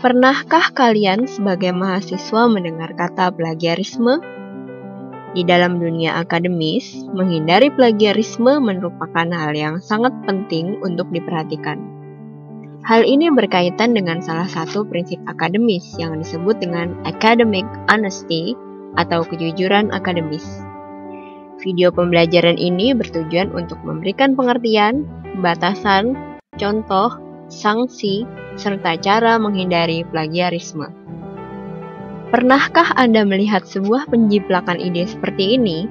Pernahkah kalian sebagai mahasiswa mendengar kata plagiarisme? Di dalam dunia akademis, menghindari plagiarisme merupakan hal yang sangat penting untuk diperhatikan. Hal ini berkaitan dengan salah satu prinsip akademis yang disebut dengan academic honesty atau kejujuran akademis. Video pembelajaran ini bertujuan untuk memberikan pengertian, batasan, contoh, sanksi, serta cara menghindari plagiarisme. Pernahkah Anda melihat sebuah penjiplakan ide seperti ini?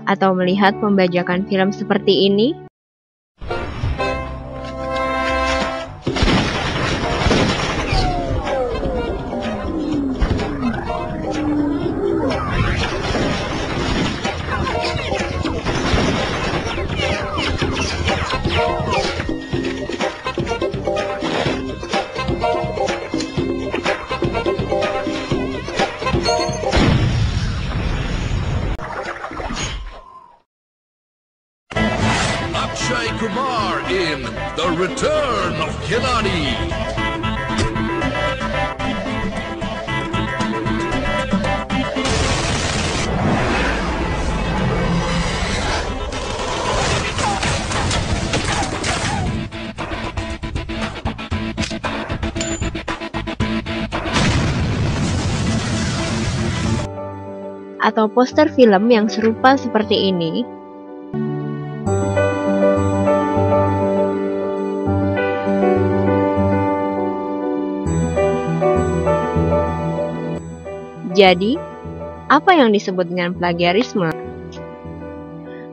Atau melihat pembajakan film seperti ini? Akshay Kumar in The Return of Khiladi. Atau poster film yang serupa seperti ini. Jadi, apa yang disebut dengan plagiarisme?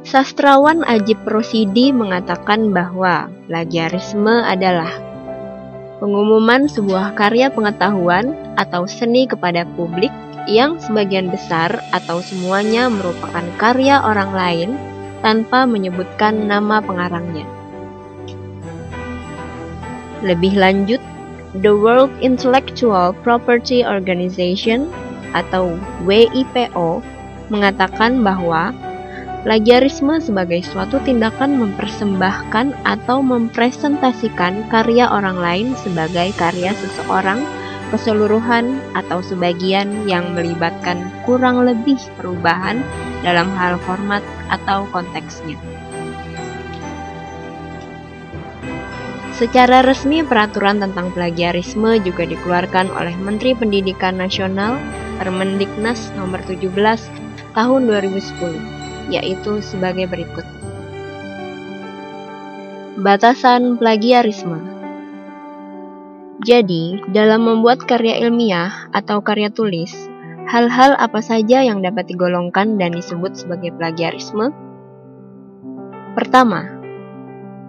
Sastrawan Ajib Rosidi mengatakan bahwa plagiarisme adalah pengumuman sebuah karya pengetahuan atau seni kepada publik yang sebagian besar atau semuanya merupakan karya orang lain tanpa menyebutkan nama pengarangnya. Lebih lanjut, The World Intellectual Property Organization atau WIPO mengatakan bahwa plagiarisme sebagai suatu tindakan mempersembahkan atau mempresentasikan karya orang lain sebagai karya seseorang keseluruhan atau sebagian yang melibatkan kurang lebih perubahan dalam hal format atau konteksnya. Secara resmi, peraturan tentang plagiarisme juga dikeluarkan oleh Menteri Pendidikan Nasional Permendiknas nomor 17 tahun 2010, yaitu sebagai berikut. Batasan plagiarisme. Jadi, dalam membuat karya ilmiah atau karya tulis, hal-hal apa saja yang dapat digolongkan dan disebut sebagai plagiarisme? Pertama,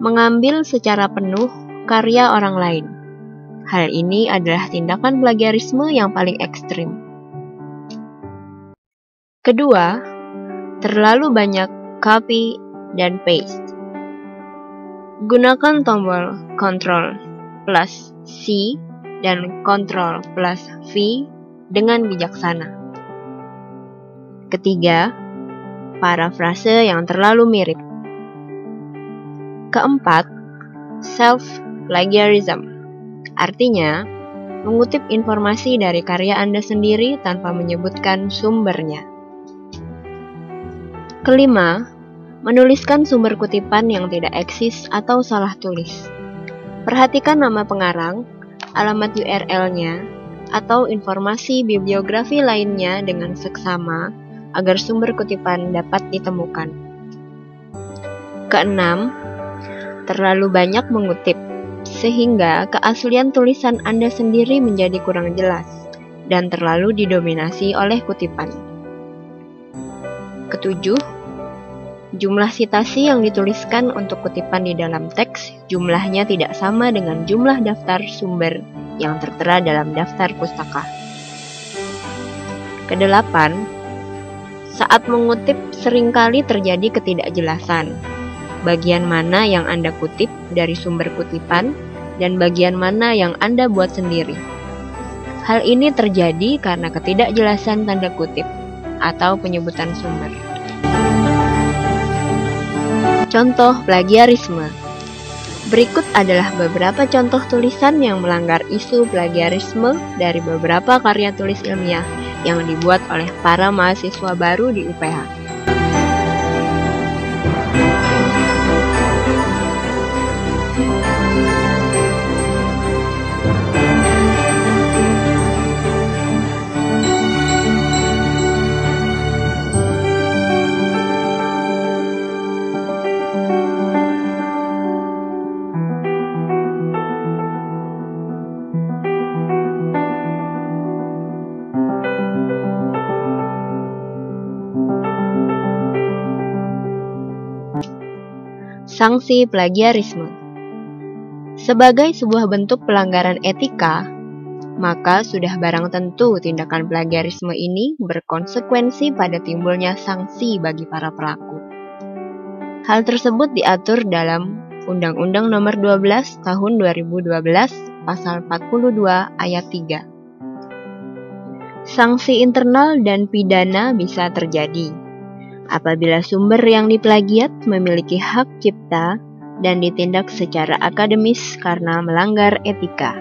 mengambil secara penuh karya orang lain. Hal ini adalah tindakan plagiarisme yang paling ekstrim. Kedua, terlalu banyak copy dan paste. Gunakan tombol Ctrl plus C dan Ctrl plus V dengan bijaksana. Ketiga, parafrase yang terlalu mirip. Keempat, self-plagiarism. Artinya, mengutip informasi dari karya Anda sendiri tanpa menyebutkan sumbernya. Kelima, menuliskan sumber kutipan yang tidak eksis atau salah tulis. Perhatikan nama pengarang, alamat URL-nya, atau informasi bibliografi lainnya dengan seksama agar sumber kutipan dapat ditemukan. Keenam, terlalu banyak mengutip, sehingga keaslian tulisan Anda sendiri menjadi kurang jelas dan terlalu didominasi oleh kutipan. Ketujuh, jumlah sitasi yang dituliskan untuk kutipan di dalam teks jumlahnya tidak sama dengan jumlah daftar sumber yang tertera dalam daftar pustaka. Kedelapan, saat mengutip seringkali terjadi ketidakjelasan. Bagian mana yang Anda kutip dari sumber kutipan dan bagian mana yang Anda buat sendiri. Hal ini terjadi karena ketidakjelasan tanda kutip atau penyebutan sumber. Contoh plagiarisme. Berikut adalah beberapa contoh tulisan yang melanggar isu plagiarisme dari beberapa karya tulis ilmiah yang dibuat oleh para mahasiswa baru di UPH. Sanksi plagiarisme. Sebagai sebuah bentuk pelanggaran etika, maka sudah barang tentu tindakan plagiarisme ini berkonsekuensi pada timbulnya sanksi bagi para pelaku. Hal tersebut diatur dalam Undang-Undang Nomor 12 Tahun 2012 Pasal 42 Ayat 3. Sanksi internal dan pidana bisa terjadi apabila sumber yang diplagiat memiliki hak cipta dan ditindak secara akademis karena melanggar etika.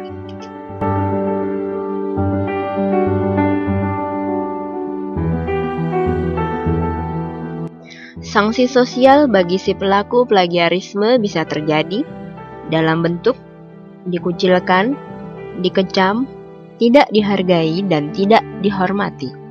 Sanksi sosial bagi si pelaku plagiarisme bisa terjadi dalam bentuk dikucilkan, dikecam, tidak dihargai, dan tidak dihormati.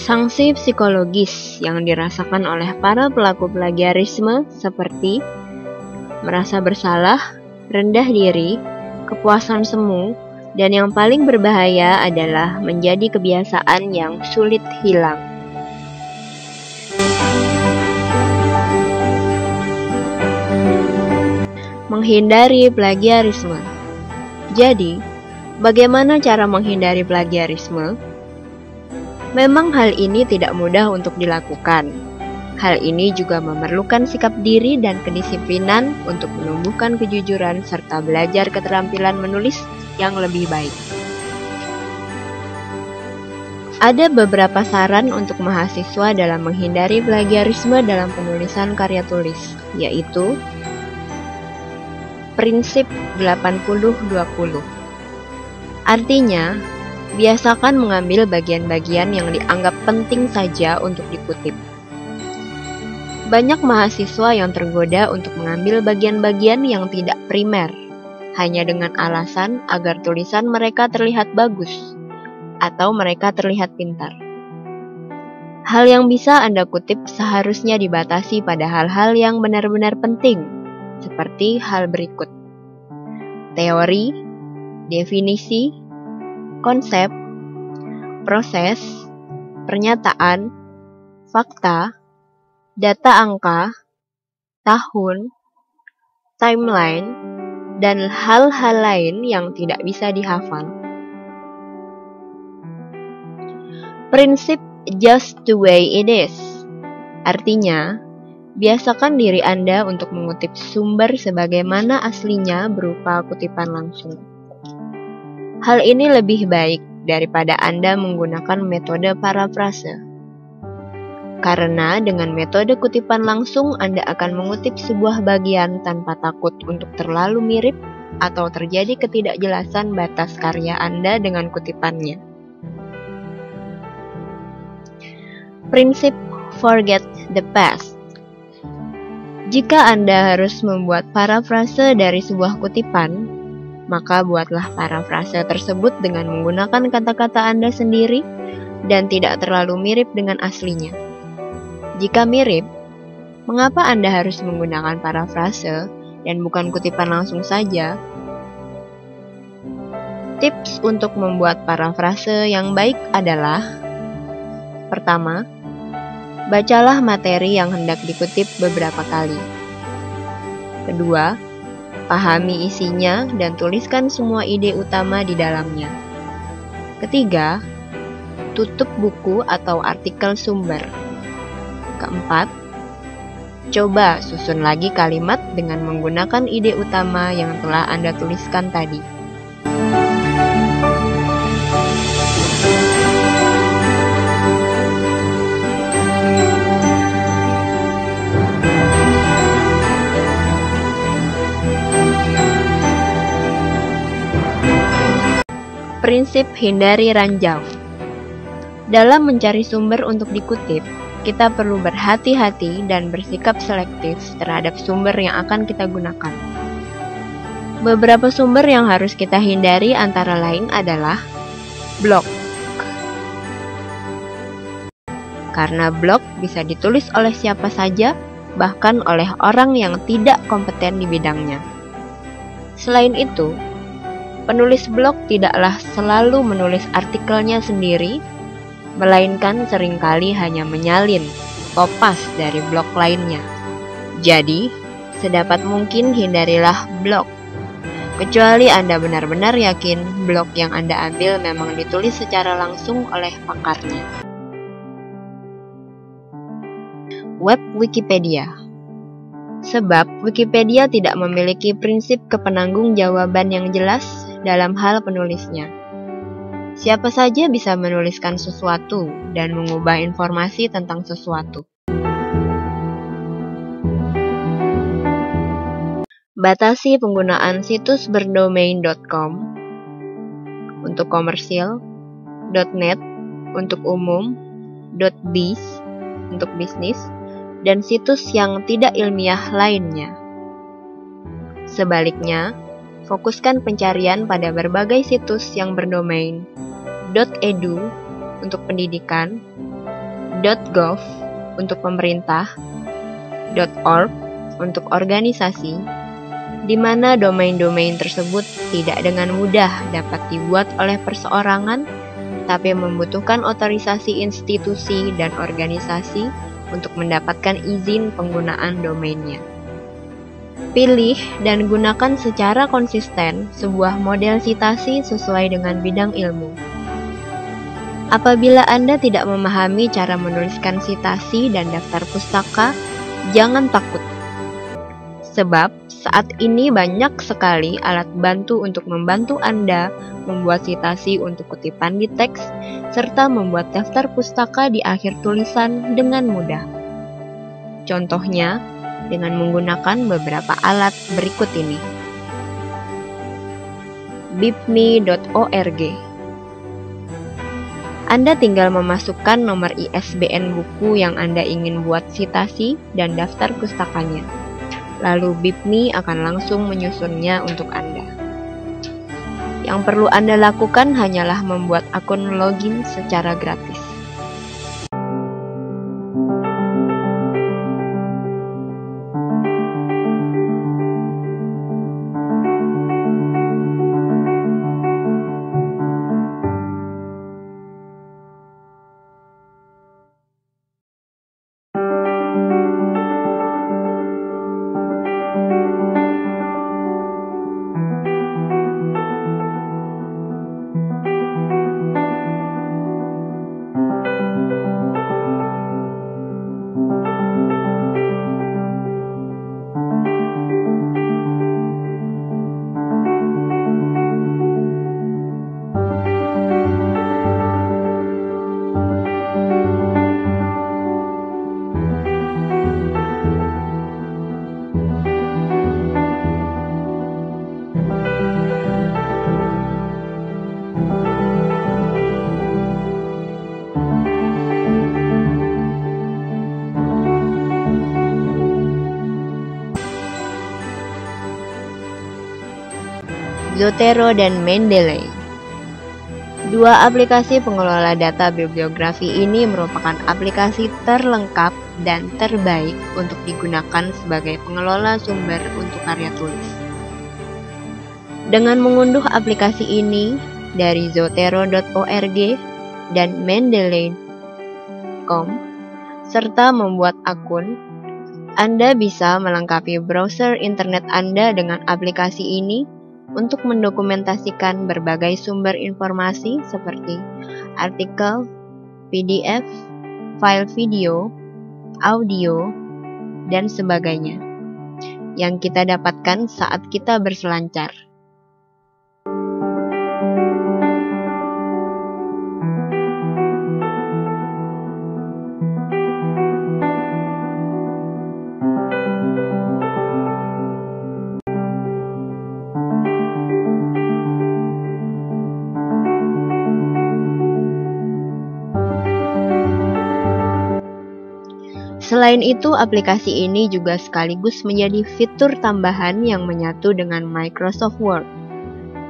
Sanksi psikologis yang dirasakan oleh para pelaku plagiarisme seperti merasa bersalah, rendah diri, kepuasan semu, dan yang paling berbahaya adalah menjadi kebiasaan yang sulit hilang. Menghindari plagiarisme. Jadi, bagaimana cara menghindari plagiarisme? Memang hal ini tidak mudah untuk dilakukan. Hal ini juga memerlukan sikap diri dan kedisiplinan untuk menumbuhkan kejujuran serta belajar keterampilan menulis yang lebih baik. Ada beberapa saran untuk mahasiswa dalam menghindari plagiarisme dalam penulisan karya tulis, yaitu prinsip 80-20. Artinya, biasakan mengambil bagian-bagian yang dianggap penting saja untuk dikutip. Banyak mahasiswa yang tergoda untuk mengambil bagian-bagian yang tidak primer, hanya dengan alasan agar tulisan mereka terlihat bagus, atau mereka terlihat pintar. Hal yang bisa Anda kutip seharusnya dibatasi pada hal-hal yang benar-benar penting, seperti hal berikut: teori, definisi, konsep, proses, pernyataan, fakta, data angka, tahun, timeline, dan hal-hal lain yang tidak bisa dihafal. Prinsip just the way it is. Artinya, biasakan diri Anda untuk mengutip sumber sebagaimana aslinya berupa kutipan langsung. Hal ini lebih baik daripada Anda menggunakan metode parafrase. Karena dengan metode kutipan langsung Anda akan mengutip sebuah bagian tanpa takut untuk terlalu mirip atau terjadi ketidakjelasan batas karya Anda dengan kutipannya. Prinsip forget the past. Jika Anda harus membuat parafrase dari sebuah kutipan, maka buatlah parafrase tersebut dengan menggunakan kata-kata Anda sendiri dan tidak terlalu mirip dengan aslinya. Jika mirip, mengapa Anda harus menggunakan parafrase dan bukan kutipan langsung saja? Tips untuk membuat parafrase yang baik adalah: pertama, bacalah materi yang hendak dikutip beberapa kali. Kedua, pahami isinya dan tuliskan semua ide utama di dalamnya. Ketiga, tutup buku atau artikel sumber. Keempat, coba susun lagi kalimat dengan menggunakan ide utama yang telah Anda tuliskan tadi. Prinsip hindari ranjau. Dalam mencari sumber untuk dikutip, kita perlu berhati-hati dan bersikap selektif terhadap sumber yang akan kita gunakan. Beberapa sumber yang harus kita hindari antara lain adalah blog. Karena blog bisa ditulis oleh siapa saja, bahkan oleh orang yang tidak kompeten di bidangnya. Selain itu, penulis blog tidaklah selalu menulis artikelnya sendiri, melainkan seringkali hanya menyalin, kopas dari blog lainnya. Jadi, sedapat mungkin hindarilah blog. Kecuali Anda benar-benar yakin blog yang Anda ambil memang ditulis secara langsung oleh pakarnya. Web Wikipedia. Sebab Wikipedia tidak memiliki prinsip kepenanggung-jawaban yang jelas dalam hal penulisnya. Siapa saja bisa menuliskan sesuatu dan mengubah informasi tentang sesuatu. Batasi penggunaan situs berdomain.com untuk komersil, .net untuk umum, .biz untuk bisnis, dan situs yang tidak ilmiah lainnya. Sebaliknya, fokuskan pencarian pada berbagai situs yang berdomain .edu untuk pendidikan, .gov untuk pemerintah, .org untuk organisasi, di mana domain-domain tersebut tidak dengan mudah dapat dibuat oleh perseorangan, tapi membutuhkan otorisasi institusi dan organisasi untuk mendapatkan izin penggunaan domainnya. Pilih dan gunakan secara konsisten sebuah model citasi sesuai dengan bidang ilmu. Apabila Anda tidak memahami cara menuliskan citasi dan daftar pustaka, jangan takut. Sebab saat ini banyak sekali alat bantu untuk membantu Anda membuat citasi untuk kutipan di teks, serta membuat daftar pustaka di akhir tulisan dengan mudah. Contohnya, dengan menggunakan beberapa alat berikut ini. bipme.org. Anda tinggal memasukkan nomor ISBN buku yang Anda ingin buat citasi dan daftar pustakanya. Lalu BIPME akan langsung menyusunnya untuk Anda. Yang perlu Anda lakukan hanyalah membuat akun login secara gratis. Zotero dan Mendeley. Dua aplikasi pengelola data bibliografi ini merupakan aplikasi terlengkap dan terbaik untuk digunakan sebagai pengelola sumber untuk karya tulis. Dengan mengunduh aplikasi ini dari zotero.org dan mendeley.com serta membuat akun, Anda bisa melengkapi browser internet Anda dengan aplikasi ini untuk mendokumentasikan berbagai sumber informasi seperti artikel, PDF, file video, audio, dan sebagainya yang kita dapatkan saat kita berselancar. Selain itu, aplikasi ini juga sekaligus menjadi fitur tambahan yang menyatu dengan Microsoft Word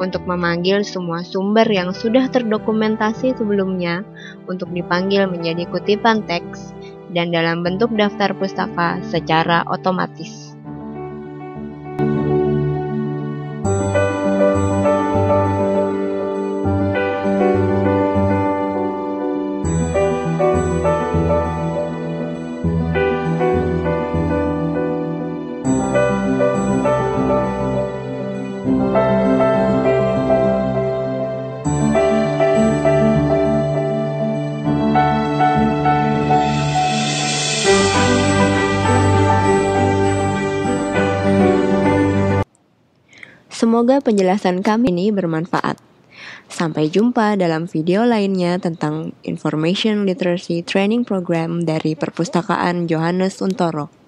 untuk memanggil semua sumber yang sudah terdokumentasi sebelumnya untuk dipanggil menjadi kutipan teks dan dalam bentuk daftar pustaka secara otomatis. Semoga penjelasan kami ini bermanfaat. Sampai jumpa dalam video lainnya tentang Information Literacy Training Program dari Perpustakaan Johannes Untoro.